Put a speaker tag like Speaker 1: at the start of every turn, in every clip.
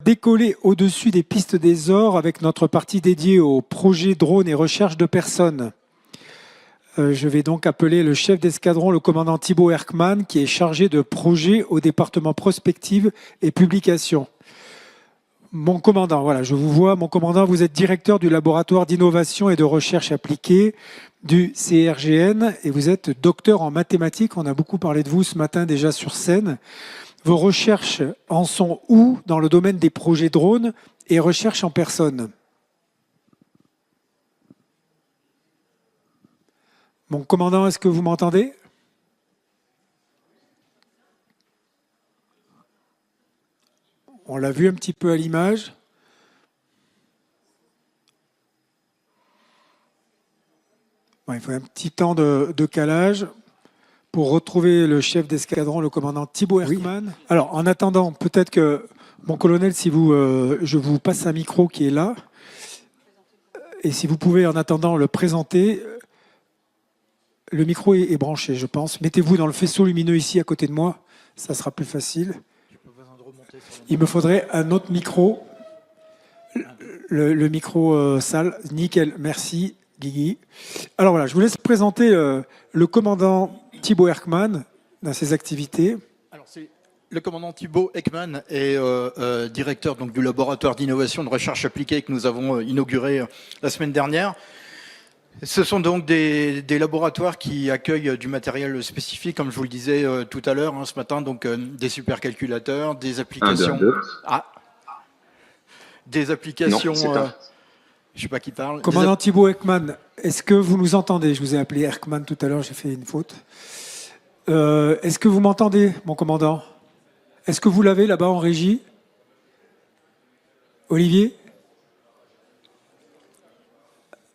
Speaker 1: décoller au-dessus des pistes des ors avec notre partie dédiée au projet drone et recherche de personnes. Je vais donc appeler le chef d'escadron, le commandant Thibaut Erckmann, qui est chargé de projet au département prospective et publication. Mon commandant, voilà, je vous vois. Mon commandant, vous êtes directeur du laboratoire d'innovation et de recherche appliquée du CRGN et vous êtes docteur en mathématiques. On a beaucoup parlé de vous ce matin déjà sur scène. Vos recherches en sont où dans le domaine des projets drones et recherche en personne? Mon commandant, est-ce que vous m'entendez? On l'a vu un petit peu à l'image. Bon, il faut un petit temps de calage pour retrouver le chef d'escadron, le commandant Thibaut Erckmann. Oui. Alors, en attendant, peut-être que, mon colonel, si vous, je vous passe un micro qui est là. Et si vous pouvez, en attendant, le présenter. Le micro est branché, je pense. Mettez-vous dans le faisceau lumineux ici, à côté de moi. Ça sera plus facile. Il me faudrait un autre micro. Le micro sale. Nickel, merci, Guigui. Alors voilà, je vous laisse présenter le commandant Thibaut Erckmann dans ses activités.
Speaker 2: Alors, le commandant Thibaut Erckmann est directeur donc, du laboratoire d'innovation de recherche appliquée que nous avons inauguré la semaine dernière. Ce sont donc des laboratoires qui accueillent du matériel spécifique, comme je vous le disais tout à l'heure, ce matin, donc des supercalculateurs, des applications... des applications... je ne sais pas qui parle.
Speaker 1: Commandant Thibaut Erckmann, est-ce que vous nous entendez? Je vous ai appelé Erckmann tout à l'heure, j'ai fait une faute. Est-ce que vous m'entendez, mon commandant? Est-ce que vous l'avez là-bas en régie? Olivier?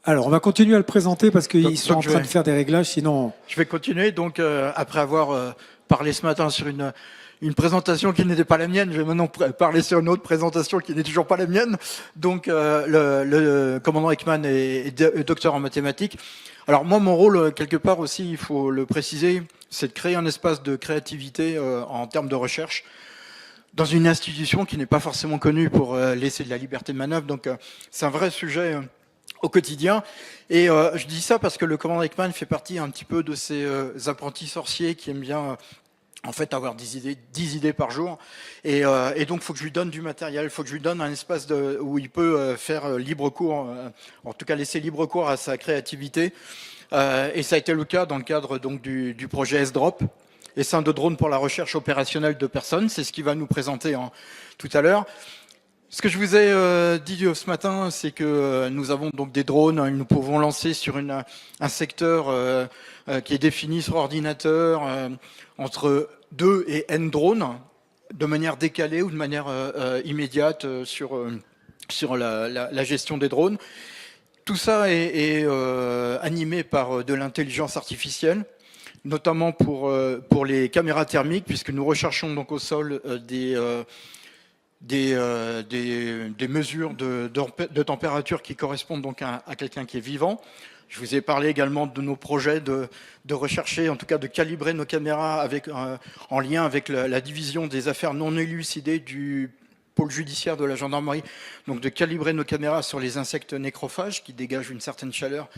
Speaker 1: Alors, on va continuer à le présenter parce qu'ils sont en train de faire des réglages, sinon...
Speaker 2: Je vais continuer. Donc, après avoir parlé ce matin sur une présentation qui n'était pas la mienne, je vais maintenant parler sur une autre présentation qui n'est toujours pas la mienne. Donc, le commandant Erckmann est docteur en mathématiques. Alors, moi, mon rôle, quelque part aussi, il faut le préciser, c'est de créer un espace de créativité en termes de recherche dans une institution qui n'est pas forcément connue pour laisser de la liberté de manœuvre. Donc, c'est un vrai sujet... au quotidien. Et je dis ça parce que le commandant Erckmann fait partie un petit peu de ces apprentis sorciers qui aiment bien en fait avoir 10 idées par jour. Et donc, il faut que je lui donne du matériel, il faut que je lui donne un espace où il peut faire libre cours, en tout cas laisser libre cours à sa créativité. Et ça a été le cas dans le cadre donc, du projet S-Drop, essaim de drone pour la recherche opérationnelle de personnes. C'est ce qu'il va nous présenter tout à l'heure. Ce que je vous ai dit ce matin, c'est que nous avons donc des drones, nous pouvons lancer sur un secteur qui est défini sur ordinateur entre 2 et N drones, de manière décalée ou de manière immédiate sur la gestion des drones. Tout ça est animé par de l'intelligence artificielle, notamment pour les caméras thermiques, puisque nous recherchons donc au sol des mesures de température qui correspondent donc à quelqu'un qui est vivant. Je vous ai parlé également de nos projets de rechercher, en tout cas de calibrer nos caméras en lien avec la division des affaires non élucidées du pôle judiciaire de la gendarmerie. Donc de calibrer nos caméras sur les insectes nécrophages qui dégagent une certaine chaleur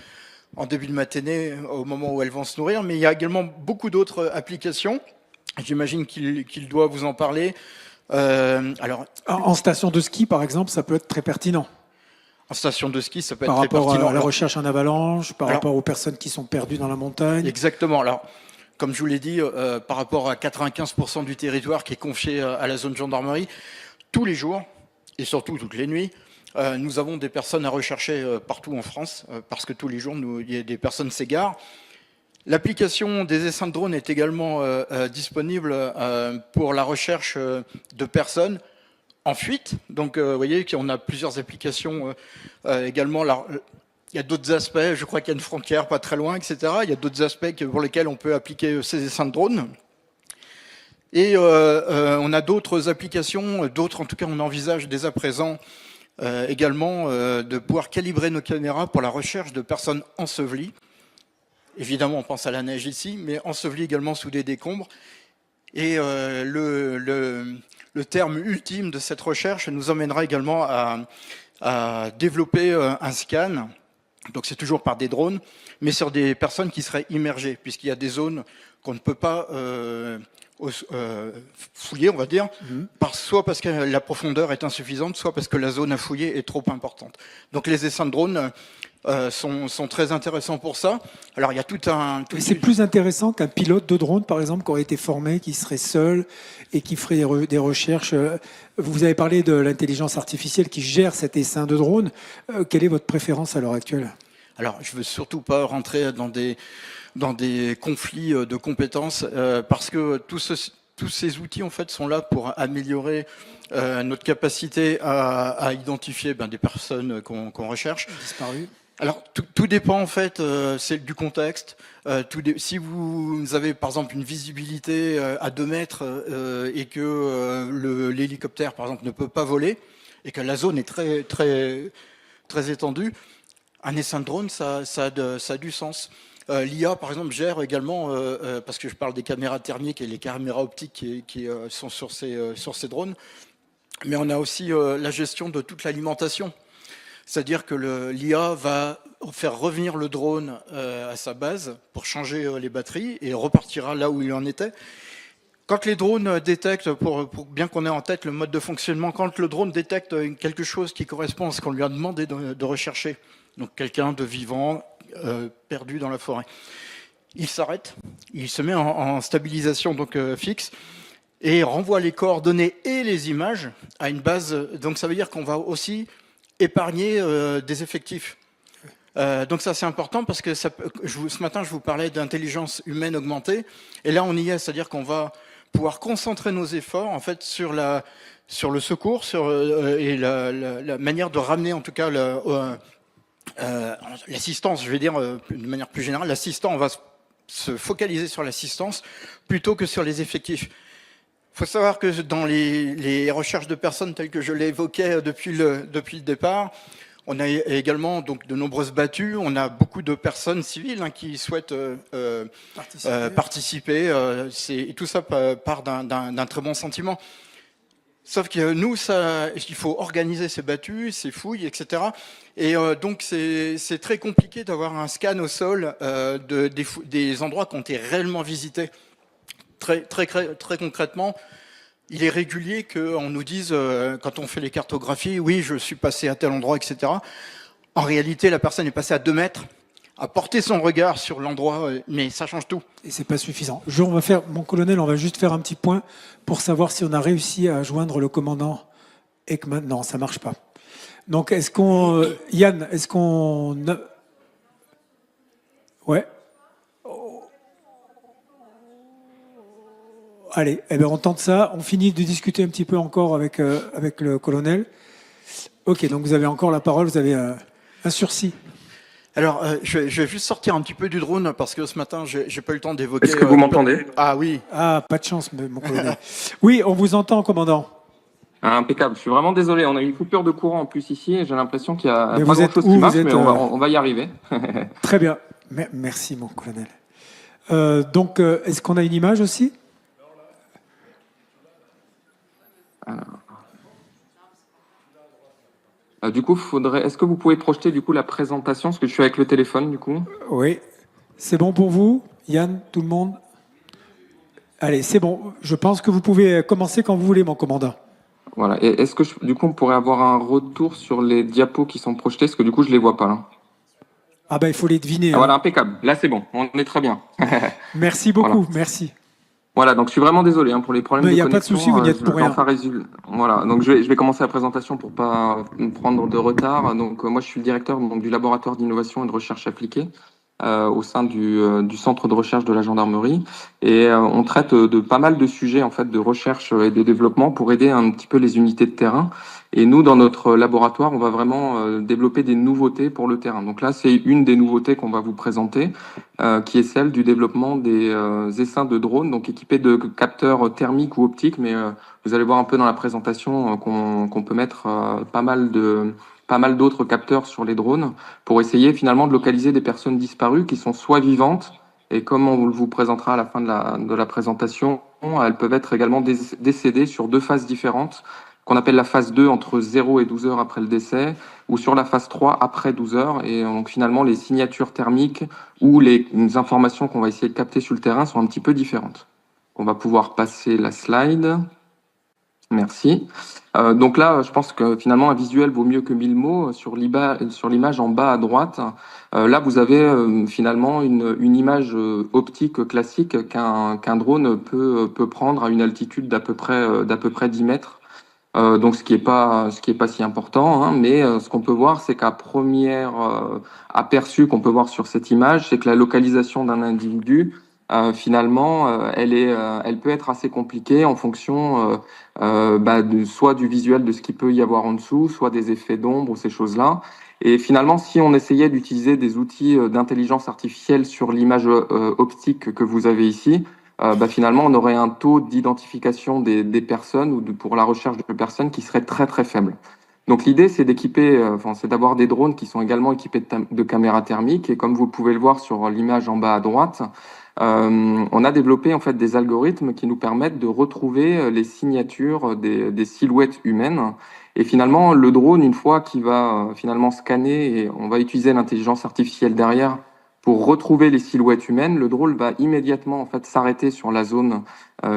Speaker 2: en début de matinée au moment où elles vont se nourrir. Mais il y a également beaucoup d'autres applications. J'imagine qu'il doit vous en parler.
Speaker 1: En station de ski, par exemple, ça peut être très pertinent.
Speaker 2: En station de ski, ça peut être très
Speaker 1: pertinent. Par
Speaker 2: rapport
Speaker 1: à la recherche en avalanche, par rapport aux personnes qui sont perdues dans la montagne.
Speaker 2: Exactement. Alors, comme je vous l'ai dit, par rapport à 95% du territoire qui est confié à la zone gendarmerie, tous les jours, et surtout toutes les nuits, nous avons des personnes à rechercher partout en France, parce que tous les jours, il y a des personnes s'égarent. L'application des essaims de drones est également disponible pour la recherche de personnes en fuite. Donc, vous voyez qu'on a plusieurs applications également. Alors, il y a d'autres aspects, je crois qu'il y a une frontière pas très loin, etc. Il y a d'autres aspects pour lesquels on peut appliquer ces essaims de drones. Et on a d'autres applications, en tout cas on envisage dès à présent également de pouvoir calibrer nos caméras pour la recherche de personnes ensevelies. Évidemment, on pense à la neige ici, mais ensevelies également sous des décombres. Et le le terme ultime de cette recherche nous emmènera également à développer un scan. Donc c'est toujours par des drones, mais sur des personnes qui seraient immergées, puisqu'il y a des zones qu'on ne peut pas fouiller, on va dire, soit parce que la profondeur est insuffisante, soit parce que la zone à fouiller est trop importante. Donc les essaims de drones sont très intéressants pour ça. Alors il y a tout un...
Speaker 1: C'est plus intéressant qu'un pilote de drone, par exemple, qui aurait été formé, qui serait seul et qui ferait des recherches. Vous avez parlé de l'intelligence artificielle qui gère cet essaim de drone. Quelle est votre préférence à l'heure actuelle?
Speaker 2: Alors je veux surtout pas rentrer dans des conflits de compétences parce que tous ces outils en fait sont là pour améliorer notre capacité à identifier des personnes qu'on recherche.
Speaker 1: Disparu.
Speaker 2: Alors tout dépend en fait, c'est du contexte. Si vous avez par exemple une visibilité à 2 mètres et que l'hélicoptère par exemple ne peut pas voler et que la zone est très très très étendue, un essaim de drone ça a du sens. L'IA par exemple gère également parce que je parle des caméras thermiques et les caméras optiques qui sont sur ces drones, mais on a aussi la gestion de toute l'alimentation. C'est-à-dire que l'IA va faire revenir le drone à sa base pour changer les batteries et repartira là où il en était. Quand les drones détectent, pour bien qu'on ait en tête le mode de fonctionnement, quand le drone détecte quelque chose qui correspond à ce qu'on lui a demandé de rechercher, donc quelqu'un de vivant perdu dans la forêt, il s'arrête, il se met en stabilisation donc fixe et renvoie les coordonnées et les images à une base. Donc ça veut dire qu'on va aussi épargner des effectifs. Donc ça c'est important parce que ce matin je vous parlais d'intelligence humaine augmentée et là on y est, c'est-à-dire qu'on va pouvoir concentrer nos efforts en fait sur le secours et la manière de ramener en tout cas l'assistance, je vais dire de manière plus générale, l'assistant, on va se focaliser sur l'assistance plutôt que sur les effectifs. Il faut savoir que dans les recherches de personnes telles que je l'évoquais depuis le départ, on a également donc de nombreuses battues. On a beaucoup de personnes civiles qui souhaitent participer. Et tout ça part d'un très bon sentiment. Sauf que nous, il faut organiser ces battues, ces fouilles, etc. Et donc c'est très compliqué d'avoir un scan au sol des endroits qui ont été réellement visités. Très concrètement, il est régulier qu'on nous dise, quand on fait les cartographies, oui, je suis passé à tel endroit, etc. En réalité, la personne est passée à 2 mètres, a porté son regard sur l'endroit, mais ça change tout.
Speaker 1: Et c'est pas suffisant. Mon colonel, on va juste faire un petit point pour savoir si on a réussi à joindre le commandant Ekman. Non, ça marche pas. Donc, Yann, est-ce qu'on... Ouais. Allez, on tente ça. On finit de discuter un petit peu encore avec le colonel. Ok, donc vous avez encore la parole. Vous avez un sursis.
Speaker 2: Alors, je vais juste sortir un petit peu du drone parce que ce matin, j'ai pas eu le temps d'évoquer...
Speaker 3: Est-ce que vous m'entendez?
Speaker 2: Ah oui.
Speaker 1: Ah, pas de chance, mon colonel. Oui, on vous entend, commandant.
Speaker 3: Ah, impeccable. Je suis vraiment désolé. On a eu une coupure de courant en plus ici et j'ai l'impression qu'il y a
Speaker 1: Mais
Speaker 3: pas
Speaker 1: vous êtes
Speaker 3: grand-chose
Speaker 1: où?
Speaker 3: qui marche,
Speaker 1: Vous êtes,
Speaker 3: mais on va y arriver.
Speaker 1: Très bien. Merci, mon colonel. Donc, est-ce qu'on a une image aussi?
Speaker 3: Du coup, est-ce que vous pouvez projeter du coup la présentation, parce que je suis avec le téléphone du coup.
Speaker 1: Oui. C'est bon pour vous, Yann, tout le monde? Allez, c'est bon. Je pense que vous pouvez commencer quand vous voulez, mon commandant.
Speaker 3: Voilà. Et est-ce que du coup on pourrait avoir un retour sur les diapos qui sont projetés, parce que du coup je les vois pas là.
Speaker 1: Ah ben il faut les deviner.
Speaker 3: Voilà, impeccable. Là c'est bon, on est très bien.
Speaker 1: Merci beaucoup,
Speaker 3: voilà.
Speaker 1: Merci.
Speaker 3: Voilà, donc je suis vraiment désolé pour les problèmes de connexion.
Speaker 1: Il n'y a pas de souci, vous n'y êtes pour rien.
Speaker 3: Voilà, donc je vais commencer la présentation pour pas prendre de retard. Donc moi je suis le directeur du laboratoire d'innovation et de recherche appliquée au sein du centre de recherche de la gendarmerie et on traite de pas mal de sujets en fait de recherche et de développement pour aider un petit peu les unités de terrain. Et nous, dans notre laboratoire, on va vraiment développer des nouveautés pour le terrain. Donc là, c'est une des nouveautés qu'on va vous présenter, qui est celle du développement des essaims de drones, donc équipés de capteurs thermiques ou optiques. Mais vous allez voir un peu dans la présentation qu'on peut mettre pas mal d'autres capteurs sur les drones pour essayer finalement de localiser des personnes disparues qui sont soit vivantes, et comme on vous présentera à la fin de la présentation, elles peuvent être également décédées sur 2 phases différentes, qu'on appelle la phase 2 entre 0 et 12 heures après le décès, ou sur la phase 3 après 12 heures. Et donc finalement, les signatures thermiques ou les informations qu'on va essayer de capter sur le terrain sont un petit peu différentes. On va pouvoir passer la slide. Merci. Donc là, je pense que finalement, un visuel vaut mieux que 1000 mots. Sur l'image en bas à droite, là, vous avez finalement une image optique classique qu'un drone peut prendre à une altitude d'à peu près 10 mètres. Donc ce qui est pas si important, hein, mais ce qu'on peut voir, c'est qu'à première aperçu qu'on peut voir sur cette image, c'est que la localisation d'un individu, finalement, elle peut être assez compliquée en fonction soit du visuel de ce qu'il peut y avoir en dessous, soit des effets d'ombre ou ces choses-là. Et finalement, si on essayait d'utiliser des outils d'intelligence artificielle sur l'image optique que vous avez ici, finalement, on aurait un taux d'identification des personnes ou pour la recherche de personnes qui serait très très faible. Donc l'idée, c'est c'est d'avoir des drones qui sont également équipés de caméras thermiques. Et comme vous pouvez le voir sur l'image en bas à droite, on a développé en fait des algorithmes qui nous permettent de retrouver les signatures des silhouettes humaines. Et finalement, le drone, une fois qu'il va finalement scanner, et on va utiliser l'intelligence artificielle derrière pour retrouver les silhouettes humaines, le drone va immédiatement en fait s'arrêter sur la zone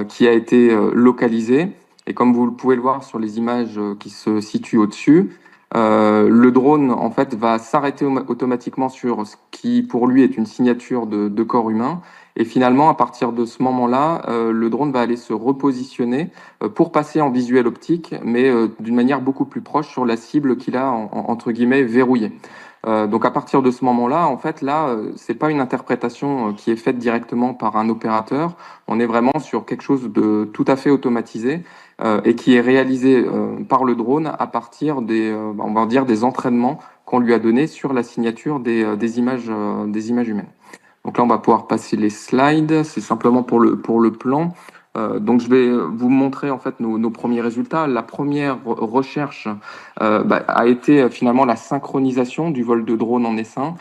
Speaker 3: qui a été localisée. Et comme vous pouvez le voir sur les images qui se situent au-dessus, le drone en fait va s'arrêter automatiquement sur ce qui pour lui est une signature de corps humain. Et finalement, à partir de ce moment-là, le drone va aller se repositionner pour passer en visuel optique, mais d'une manière beaucoup plus proche sur la cible qu'il a entre guillemets verrouillée. Donc à partir de ce moment-là, en fait, là, c'est pas une interprétation qui est faite directement par un opérateur. On est vraiment sur quelque chose de tout à fait automatisé et qui est réalisé par le drone à partir on va dire des entraînements qu'on lui a donnés sur la signature des images humaines. Donc là, on va pouvoir passer les slides. C'est simplement pour le plan. Donc je vais vous montrer en fait nos premiers résultats. La première recherche a été finalement la synchronisation du vol de drone en essaim,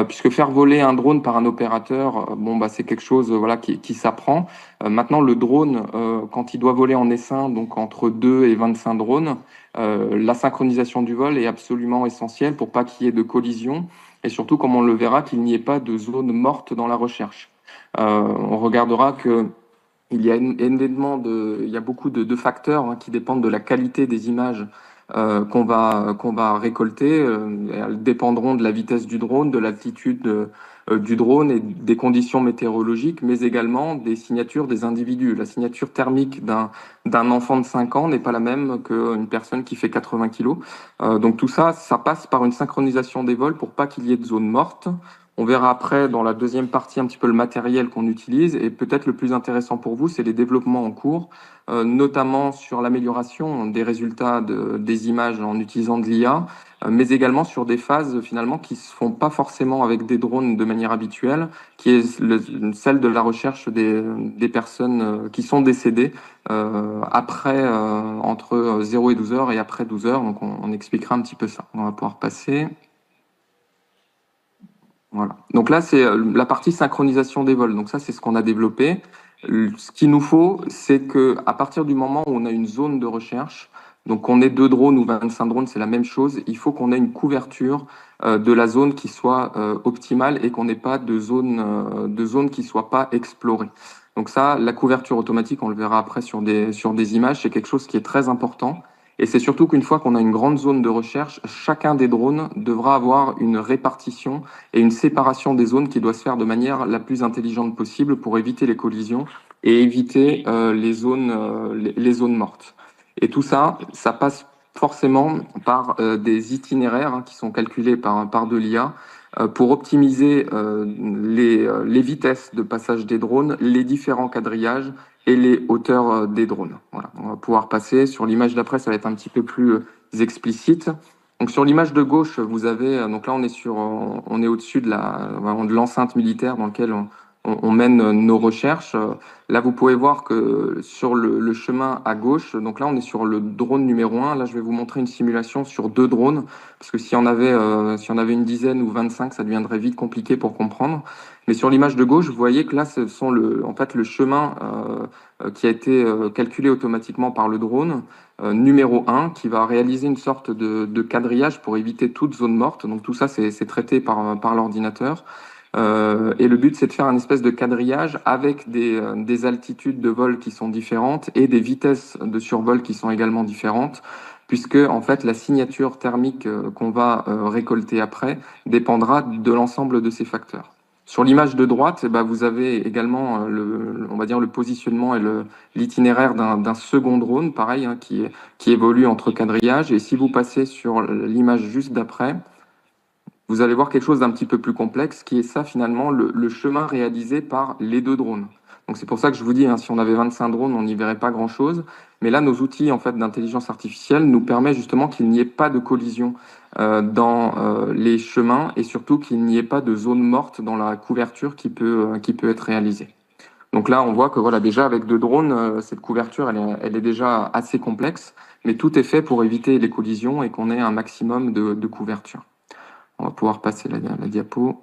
Speaker 3: puisque faire voler un drone par un opérateur, c'est quelque chose voilà qui s'apprend. Maintenant le drone, quand il doit voler en essaim, donc entre 2 et 25 drones, la synchronisation du vol est absolument essentielle pour pas qu'il y ait de collision et surtout, comme on le verra, qu'il n'y ait pas de zone morte dans la recherche. On regardera que il y a il y a beaucoup de facteurs qui dépendent de la qualité des images qu'on va récolter. Elles dépendront de la vitesse du drone, de l'altitude du drone et des conditions météorologiques, mais également des signatures des individus. La signature thermique d'un enfant de 5 ans n'est pas la même qu'une personne qui fait 80 kilos. Donc tout ça, ça passe par une synchronisation des vols pour pas qu'il y ait de zone morte. On verra après dans la deuxième partie un petit peu le matériel qu'on utilise et peut-être le plus intéressant pour vous, c'est les développements en cours, notamment sur l'amélioration des résultats des images en utilisant de l'IA, mais également sur des phases finalement qui se font pas forcément avec des drones de manière habituelle, qui est celle de la recherche des personnes qui sont décédées après entre 0 et 12 heures et après 12 heures. Donc on expliquera un petit peu ça. On va pouvoir passer. Voilà. Donc là, c'est la partie synchronisation des vols. Donc ça, c'est ce qu'on a développé. Ce qu'il nous faut, c'est que à partir du moment où on a une zone de recherche, donc qu'on ait 2 drones ou 25 drones, c'est la même chose. Il faut qu'on ait une couverture de la zone qui soit optimale et qu'on n'ait pas de zone qui soit pas explorée. Donc ça, la couverture automatique, on le verra après sur des images, c'est quelque chose qui est très important. Et c'est surtout qu'une fois qu'on a une grande zone de recherche, chacun des drones devra avoir une répartition et une séparation des zones qui doit se faire de manière la plus intelligente possible pour éviter les collisions et éviter les zones mortes. Et tout ça, ça passe forcément par des itinéraires qui sont calculés par de l'IA pour optimiser les vitesses de passage des drones, les différents quadrillages et les hauteurs des drones. Voilà, on va pouvoir passer. Sur l'image d'après, ça va être un petit peu plus explicite. Donc sur l'image de gauche, vous avez donc là on est au-dessus de l'enceinte militaire dans lequel on mène nos recherches. Là, vous pouvez voir que sur le chemin à gauche, donc là, on est sur le drone numéro 1. Là, je vais vous montrer une simulation sur 2 drones, parce que si on avait une dizaine ou 25, ça deviendrait vite compliqué pour comprendre. Mais sur l'image de gauche, vous voyez que là, ce sont en fait, le chemin qui a été calculé automatiquement par le drone numéro 1, qui va réaliser une sorte de quadrillage pour éviter toute zone morte. Donc tout ça, c'est traité par l'ordinateur. Et le but, c'est de faire un espèce de quadrillage avec des altitudes de vol qui sont différentes et des vitesses de survol qui sont également différentes, puisque en fait la signature thermique qu'on va récolter après dépendra de l'ensemble de ces facteurs. Sur l'image de droite, eh ben, vous avez également on va dire le positionnement et l'itinéraire d'un second drone, pareil, hein, qui évolue entre quadrillage. Et si vous passez sur l'image juste d'après, vous allez voir quelque chose d'un petit peu plus complexe, qui est ça finalement, le chemin réalisé par les 2 drones. Donc c'est pour ça que je vous dis, hein, si on avait 25 drones, on n'y verrait pas grand-chose. Mais là, nos outils en fait d'intelligence artificielle nous permettent justement qu'il n'y ait pas de collision dans les chemins et surtout qu'il n'y ait pas de zone morte dans la couverture qui peut être réalisée. Donc là, on voit que voilà, déjà avec 2 drones, cette couverture, elle est déjà assez complexe, mais tout est fait pour éviter les collisions et qu'on ait un maximum de couverture. On va pouvoir passer la diapo.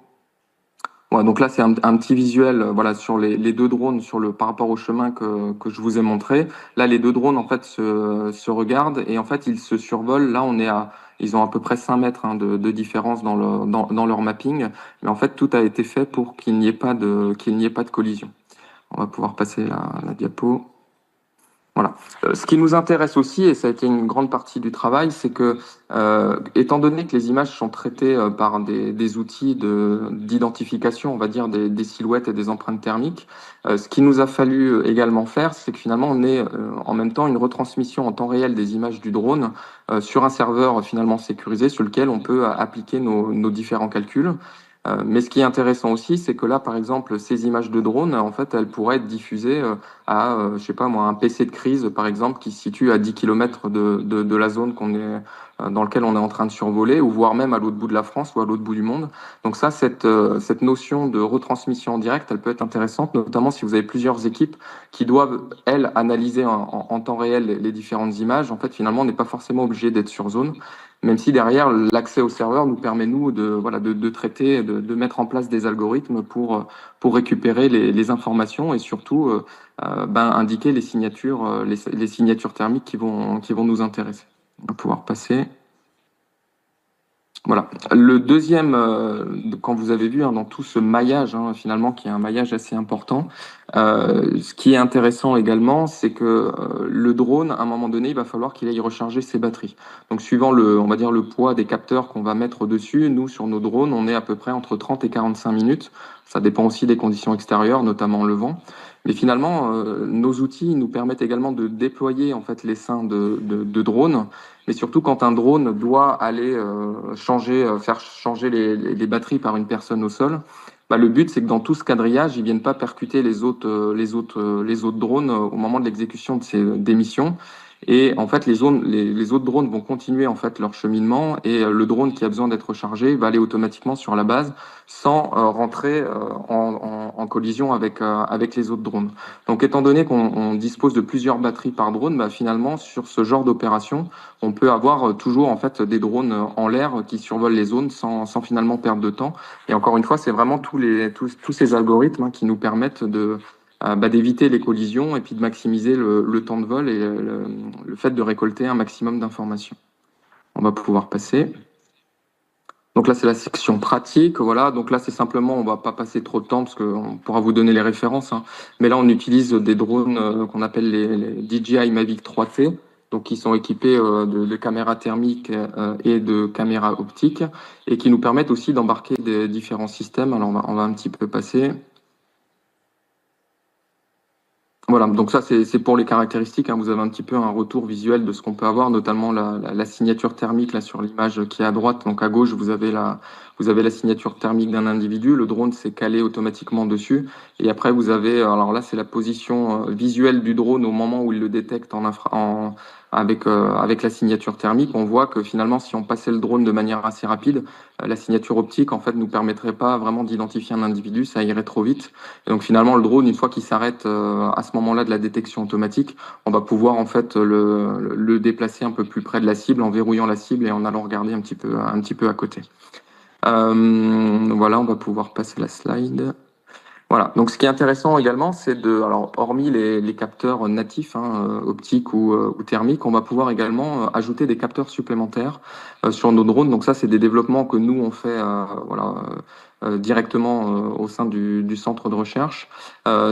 Speaker 3: Ouais, donc là, c'est un petit visuel voilà, sur les 2 drones par rapport au chemin que je vous ai montré. Là, les 2 drones en fait, se regardent et en fait, ils se survolent. Là, ils ont à peu près 5 mètres hein, de différence dans leur mapping. Mais en fait, tout a été fait pour qu'il n'y ait pas de collision. On va pouvoir passer la diapo. Voilà. Ce qui nous intéresse aussi, et ça a été une grande partie du travail, c'est que, étant donné que les images sont traitées par des outils d'identification, on va dire des silhouettes et des empreintes thermiques, ce qu'il nous a fallu également faire, c'est que finalement on ait en même temps une retransmission en temps réel des images du drone sur un serveur finalement sécurisé sur lequel on peut appliquer nos différents calculs. Mais ce qui est intéressant aussi, c'est que là, par exemple, ces images de drone, en fait, elles pourraient être diffusées à, je sais pas moi, un PC de crise, par exemple, qui se situe à 10 km de la zone dans laquelle on est en train de survoler, ou voire même à l'autre bout de la France ou à l'autre bout du monde. Donc ça, cette notion de retransmission en direct, elle peut être intéressante, notamment si vous avez plusieurs équipes qui doivent, elles, analyser en temps réel les différentes images. En fait, finalement, on n'est pas forcément obligé d'être sur zone. Même si derrière, l'accès au serveur nous permet, nous, de traiter, de mettre en place des algorithmes pour récupérer les informations et surtout indiquer les signatures thermiques qui vont nous intéresser. On va pouvoir passer. Voilà. Le deuxième, quand vous avez vu hein, dans tout ce maillage, hein, finalement, qui est un maillage assez important, ce qui est intéressant également, c'est que le drone, à un moment donné, il va falloir qu'il aille recharger ses batteries. Donc, suivant on va dire le poids des capteurs qu'on va mettre dessus, nous, sur nos drones, on est à peu près entre 30 et 45 minutes. Ça dépend aussi des conditions extérieures, notamment le vent. Mais finalement, nos outils nous permettent également de déployer en fait l'essaim de drones. Mais surtout quand un drone doit aller faire changer les batteries par une personne au sol, bah, le but c'est que dans tout ce quadrillage, ils viennent pas percuter les autres drones au moment de l'exécution des missions. Et en fait, les autres drones vont continuer en fait leur cheminement et le drone qui a besoin d'être rechargé va aller automatiquement sur la base sans rentrer en collision avec les autres drones. Donc, étant donné qu'on dispose de plusieurs batteries par drone, bah, finalement, sur ce genre d'opération, on peut avoir toujours en fait des drones en l'air qui survolent les zones sans finalement perdre de temps. Et encore une fois, c'est vraiment tous ces algorithmes hein, qui nous permettent d'éviter les collisions et puis de maximiser le temps de vol et le fait de récolter un maximum d'informations. On va pouvoir passer. Donc là, c'est la section pratique. Voilà. Donc là, c'est simplement, on va pas passer trop de temps parce qu'on pourra vous donner les références. Hein. Mais là, on utilise des drones qu'on appelle les DJI Mavic 3T, donc qui sont équipés de caméras thermiques et de caméras optiques et qui nous permettent aussi d'embarquer des différents systèmes. Alors, on va un petit peu passer. Voilà, donc ça c'est pour les caractéristiques. Hein. Vous avez un petit peu un retour visuel de ce qu'on peut avoir, notamment la signature thermique là sur l'image qui est à droite. Donc à gauche vous avez la signature thermique d'un individu. Le drone s'est calé automatiquement dessus. Et après vous avez, alors là c'est la position visuelle du drone au moment où il le détecte avec la signature thermique, on voit que finalement, si on passait le drone de manière assez rapide, la signature optique en fait nous permettrait pas vraiment d'identifier un individu, ça irait trop vite. Et donc finalement, le drone, une fois qu'il s'arrête à ce moment-là de la détection automatique, on va pouvoir en fait le déplacer un peu plus près de la cible en verrouillant la cible et en allant regarder un petit peu à côté. Voilà, on va pouvoir passer la slide. Voilà. Donc, ce qui est intéressant également, c'est alors, hormis les capteurs natifs, optiques ou thermiques, on va pouvoir également ajouter des capteurs supplémentaires sur nos drones. Donc, ça, c'est des développements que nous on fait, directement au sein du centre de recherche.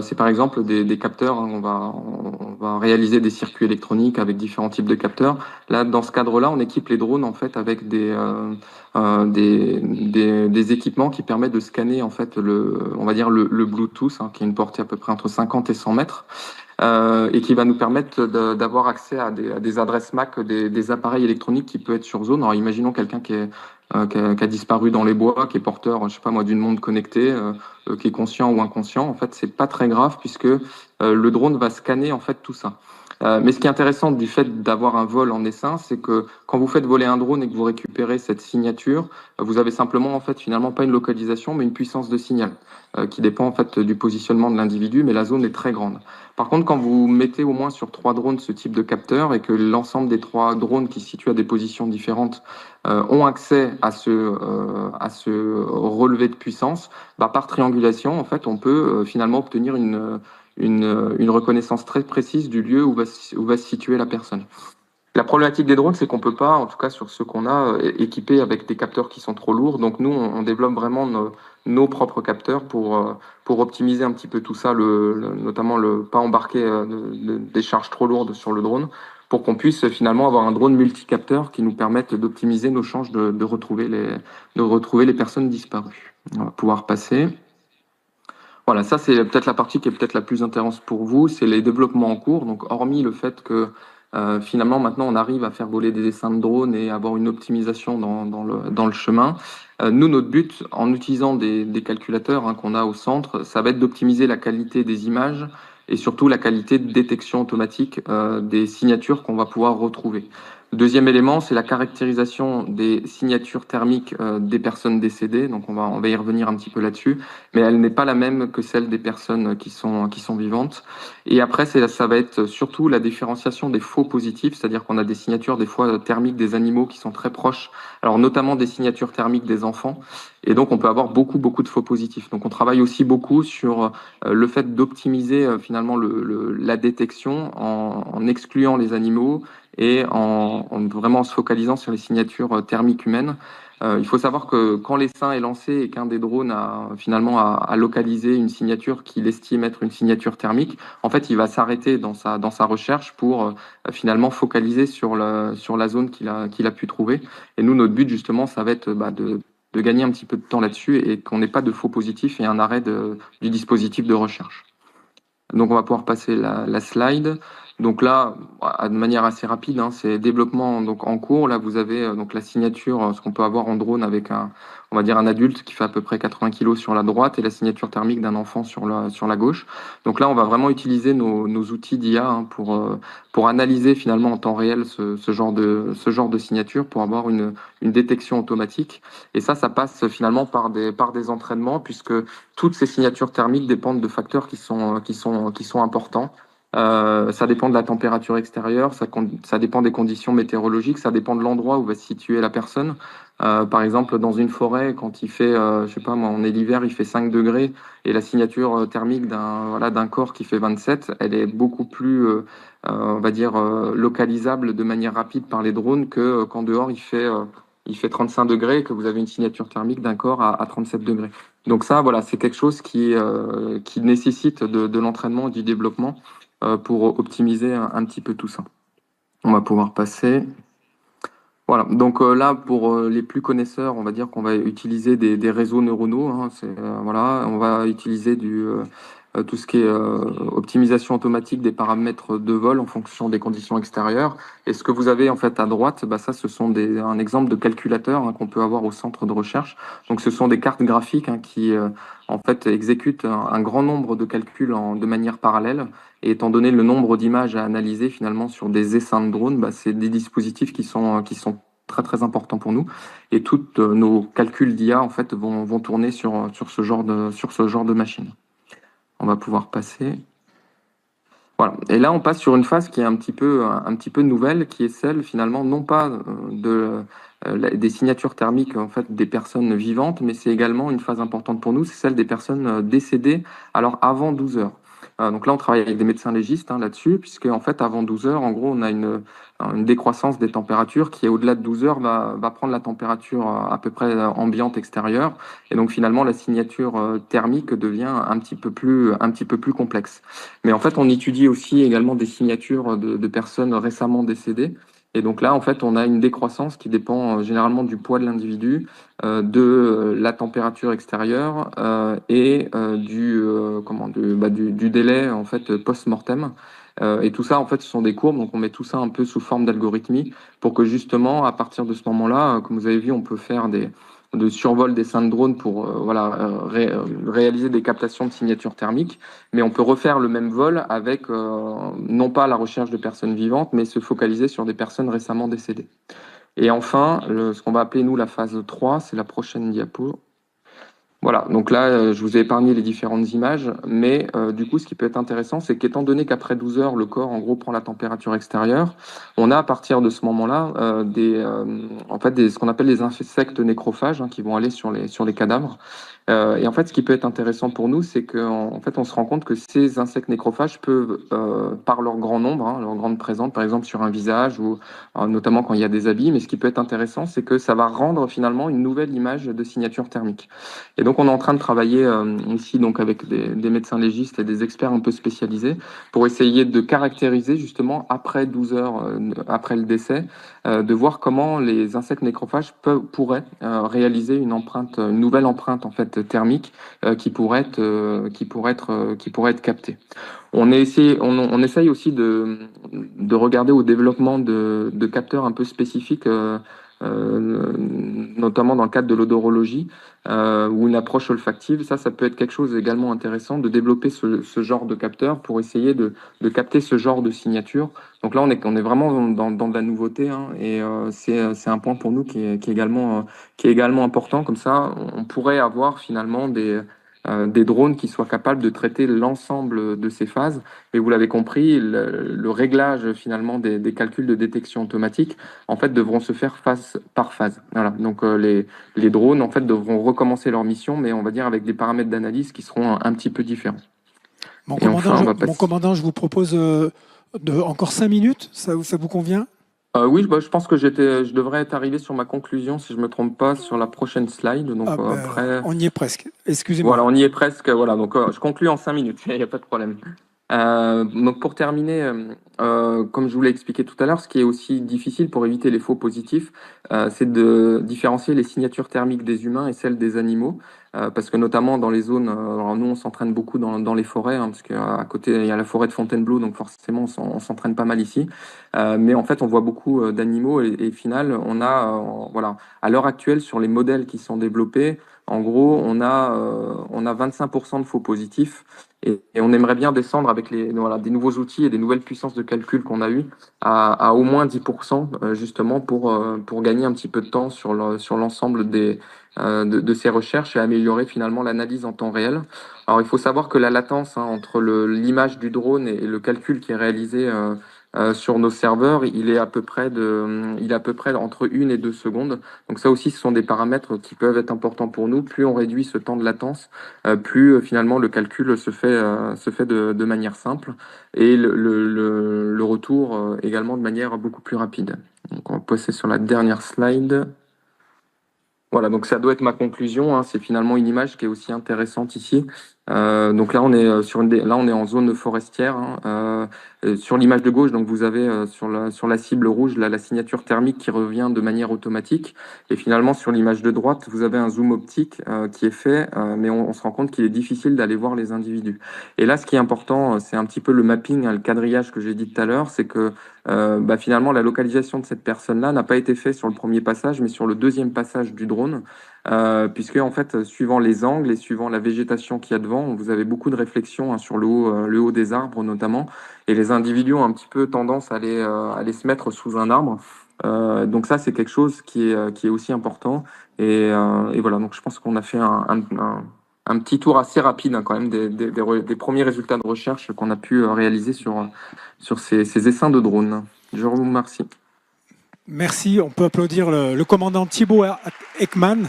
Speaker 3: C'est par exemple des capteurs. On va réaliser des circuits électroniques avec différents types de capteurs. Là, dans ce cadre-là, on équipe les drones en fait avec des équipements qui permettent de scanner en fait on va dire le Bluetooth, qui a une portée à peu près entre 50 et 100 mètres, et qui va nous permettre d'avoir accès à des adresses MAC des appareils électroniques qui peuvent être sur zone. Alors imaginons quelqu'un qui a disparu dans les bois, qui est porteur, je sais pas moi, d'une montre connectée, qui est conscient ou inconscient. En fait, c'est pas très grave puisque le drone va scanner en fait tout ça. Mais ce qui est intéressant du fait d'avoir un vol en essaim, c'est que quand vous faites voler un drone et que vous récupérez cette signature, vous avez simplement en fait finalement pas une localisation, mais une puissance de signal qui dépend en fait du positionnement de l'individu, mais la zone est très grande. Par contre, quand vous mettez au moins sur 3 drones ce type de capteur et que l'ensemble des 3 drones qui se situent à des positions différentes ont accès à ce relevé de puissance, par triangulation, en fait, on peut finalement obtenir une reconnaissance très précise du lieu où va se situer la personne. La problématique des drones, c'est qu'on peut pas, en tout cas sur ceux qu'on a, équipés avec des capteurs qui sont trop lourds. Donc nous, on développe vraiment nos propres capteurs pour optimiser un petit peu tout ça, notamment le pas embarquer des charges trop lourdes sur le drone, pour qu'on puisse finalement avoir un drone multicapteur qui nous permette d'optimiser nos chances de retrouver les personnes disparues. On va pouvoir passer. Voilà, ça c'est peut-être la partie qui est peut-être la plus intéressante pour vous, c'est les développements en cours. Donc hormis le fait que finalement maintenant on arrive à faire voler des essaims de drones et avoir une optimisation dans le chemin, nous notre but en utilisant des calculateurs qu'on a au centre, ça va être d'optimiser la qualité des images et surtout la qualité de détection automatique des signatures qu'on va pouvoir retrouver. Deuxième élément, c'est la caractérisation des signatures thermiques des personnes décédées. Donc on va y revenir un petit peu là-dessus, mais elle n'est pas la même que celle des personnes qui sont vivantes. Et après, ça va être surtout la différenciation des faux positifs, c'est-à-dire qu'on a des signatures des fois thermiques des animaux qui sont très proches, alors notamment des signatures thermiques des enfants, et donc on peut avoir beaucoup de faux positifs. Donc on travaille aussi beaucoup sur le fait d'optimiser finalement la détection en excluant les animaux et vraiment en se focalisant sur les signatures thermiques humaines. Il faut savoir que quand l'essaim est lancé et qu'un des drones a localisé une signature qu'il estime être une signature thermique, en fait, il va s'arrêter dans sa recherche pour finalement focaliser sur la zone qu'il a pu trouver. Et nous, notre but justement, ça va être de gagner un petit peu de temps là-dessus et qu'on n'ait pas de faux positifs et un arrêt du dispositif de recherche. Donc on va pouvoir passer la slide. Donc là, de manière assez rapide, c'est développement donc en cours. Là, vous avez donc la signature, ce qu'on peut avoir en drone avec on va dire un adulte qui fait à peu près 80 kg sur la droite et la signature thermique d'un enfant sur la gauche. Donc là, on va vraiment utiliser nos outils d'IA pour analyser finalement en temps réel ce genre de signature pour avoir une détection automatique. Et ça passe finalement par des entraînements puisque toutes ces signatures thermiques dépendent de facteurs qui sont importants. Ça dépend de la température extérieure, ça dépend des conditions météorologiques, ça dépend de l'endroit où va se situer la personne. Par exemple, dans une forêt, quand il fait, je sais pas, moi, on est l'hiver, il fait 5 degrés et la signature thermique d'un corps qui fait 27, elle est beaucoup plus, on va dire, localisable de manière rapide par les drones que quand dehors il fait 35 degrés et que vous avez une signature thermique d'un corps à 37 degrés. Donc ça, voilà, c'est quelque chose qui nécessite de l'entraînement et du développement pour optimiser un petit peu tout ça. On va pouvoir passer. Voilà, donc là, pour les plus connaisseurs, on va dire qu'on va utiliser des réseaux neuronaux. Voilà, on va utiliser tout ce qui est optimisation automatique des paramètres de vol en fonction des conditions extérieures. Et ce que vous avez en fait à droite, bah, ça, ce sont un exemple de calculateur qu'on peut avoir au centre de recherche. Donc, ce sont des cartes graphiques qui en fait exécutent un grand nombre de calculs de manière parallèle. Et étant donné le nombre d'images à analyser finalement sur des essaims de drones, bah, c'est des dispositifs qui sont très très importants pour nous. Et tous nos calculs d'IA en fait vont tourner sur ce genre de machine. On va pouvoir passer. Voilà. Et là, on passe sur une phase qui est un petit peu nouvelle, qui est celle finalement non pas des signatures thermiques en fait des personnes vivantes, mais c'est également une phase importante pour nous, c'est celle des personnes décédées alors avant 12 heures. Donc là, on travaille avec des médecins légistes là-dessus, puisque en fait, avant 12 heures, en gros, on a une décroissance des températures qui, au-delà de 12 heures, va prendre la température à peu près ambiante extérieure. Et donc, finalement, la signature thermique devient un petit peu plus complexe. Mais en fait, on étudie aussi également des signatures de personnes récemment décédées. Et donc là, en fait, on a une décroissance qui dépend généralement du poids de l'individu, de la température extérieure et du délai en fait post-mortem. Et tout ça, en fait, ce sont des courbes. Donc, on met tout ça un peu sous forme d'algorithmie pour que justement, à partir de ce moment-là, comme vous avez vu, on peut faire de survol des seins de drone pour réaliser des captations de signatures thermiques, mais on peut refaire le même vol avec non pas la recherche de personnes vivantes, mais se focaliser sur des personnes récemment décédées. Et enfin, ce qu'on va appeler nous la phase 3, c'est la prochaine diapo. Voilà, donc là, je vous ai épargné les différentes images, mais du coup, ce qui peut être intéressant, c'est qu'étant donné qu'après 12 heures, le corps, en gros, prend la température extérieure, on a à partir de ce moment-là ce qu'on appelle des insectes nécrophages qui vont aller sur les cadavres. Et en fait, ce qui peut être intéressant pour nous, c'est qu'en fait, on se rend compte que ces insectes nécrophages peuvent, par leur grand nombre, leur grande présence, par exemple sur un visage ou notamment quand il y a des habits, mais ce qui peut être intéressant, c'est que ça va rendre finalement une nouvelle image de signature thermique. Et donc, on est en train de travailler ici donc avec des médecins légistes et des experts un peu spécialisés pour essayer de caractériser justement après 12 heures, après le décès, de voir comment les insectes nécrophages pourraient réaliser une nouvelle empreinte en fait thermique qui pourrait être captée. On essaye aussi de regarder au développement de capteurs un peu spécifiques, notamment dans le cadre de l'odorologie ou une approche olfactive. Ça peut être quelque chose également intéressant de développer ce genre de capteur pour essayer de capter ce genre de signature. Donc là, on est vraiment dans de la nouveauté et c'est un point pour nous qui est également important. Comme ça, on pourrait avoir finalement des drones qui soient capables de traiter l'ensemble de ces phases. Et vous l'avez compris, le réglage finalement des calculs de détection automatique, en fait, devront se faire phase par phase. Voilà. Donc les drones, en fait, devront recommencer leur mission, mais on va dire avec des paramètres d'analyse qui seront un petit peu différents.
Speaker 1: Mon
Speaker 3: Et enfin,
Speaker 1: commandant, je vous propose encore 5 minutes. Ça vous convient?
Speaker 3: Oui, je pense que je devrais être arrivé sur ma conclusion, si je me trompe pas, sur la prochaine slide. Donc après,
Speaker 1: on y est presque. Excusez-moi.
Speaker 3: voilà, on y est presque. Voilà, donc je conclus en 5 minutes. Il n'y a pas de problème. Donc pour terminer, comme je vous l'ai expliqué tout à l'heure, ce qui est aussi difficile pour éviter les faux positifs, c'est de différencier les signatures thermiques des humains et celles des animaux, parce que notamment dans les zones, alors nous on s'entraîne beaucoup dans les forêts, parce qu'à côté il y a la forêt de Fontainebleau, donc forcément on s'entraîne pas mal ici, mais en fait on voit beaucoup d'animaux et au final on a, voilà, à l'heure actuelle sur les modèles qui sont développés, en gros on a 25% de faux positifs. Et on aimerait bien descendre avec des nouveaux outils et des nouvelles puissances de calcul qu'on a eues à au moins 10%, justement pour gagner un petit peu de temps sur l'ensemble de ces recherches et améliorer finalement l'analyse en temps réel. Alors il faut savoir que la latence entre l'image du drone et le calcul qui est réalisé sur nos serveurs, il est à peu près entre 1 et 2 secondes. Donc ça aussi, ce sont des paramètres qui peuvent être importants pour nous. Plus on réduit ce temps de latence, plus finalement le calcul se fait de manière simple et le retour également de manière beaucoup plus rapide. Donc on va passer sur la dernière slide. Voilà, donc ça doit être ma conclusion. C'est finalement une image qui est aussi intéressante ici. Donc là, on est là, on est en zone forestière. Hein. Sur l'image de gauche, donc vous avez sur la cible rouge là, la signature thermique qui revient de manière automatique. Et finalement, sur l'image de droite, vous avez un zoom optique qui est fait, mais on se rend compte qu'il est difficile d'aller voir les individus. Et là, ce qui est important, c'est un petit peu le mapping, hein, le quadrillage que j'ai dit tout à l'heure, c'est que finalement, la localisation de cette personne-là n'a pas été faite sur le premier passage, mais sur le deuxième passage du drone. Puisque en fait, suivant les angles et suivant la végétation qu'il y a devant, vous avez beaucoup de réflexions, hein, sur le haut des arbres notamment, et les individus ont un petit peu tendance à aller se mettre sous un arbre. Donc ça, c'est quelque chose qui est aussi important. Et voilà, donc je pense qu'on a fait un petit tour assez rapide, hein, quand même des premiers résultats de recherche qu'on a pu réaliser sur ces essaims de drones. Je vous remercie.
Speaker 1: Merci. On peut applaudir le commandant Thibaut Ekman,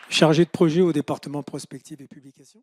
Speaker 1: chargé de projet au département prospective et publication.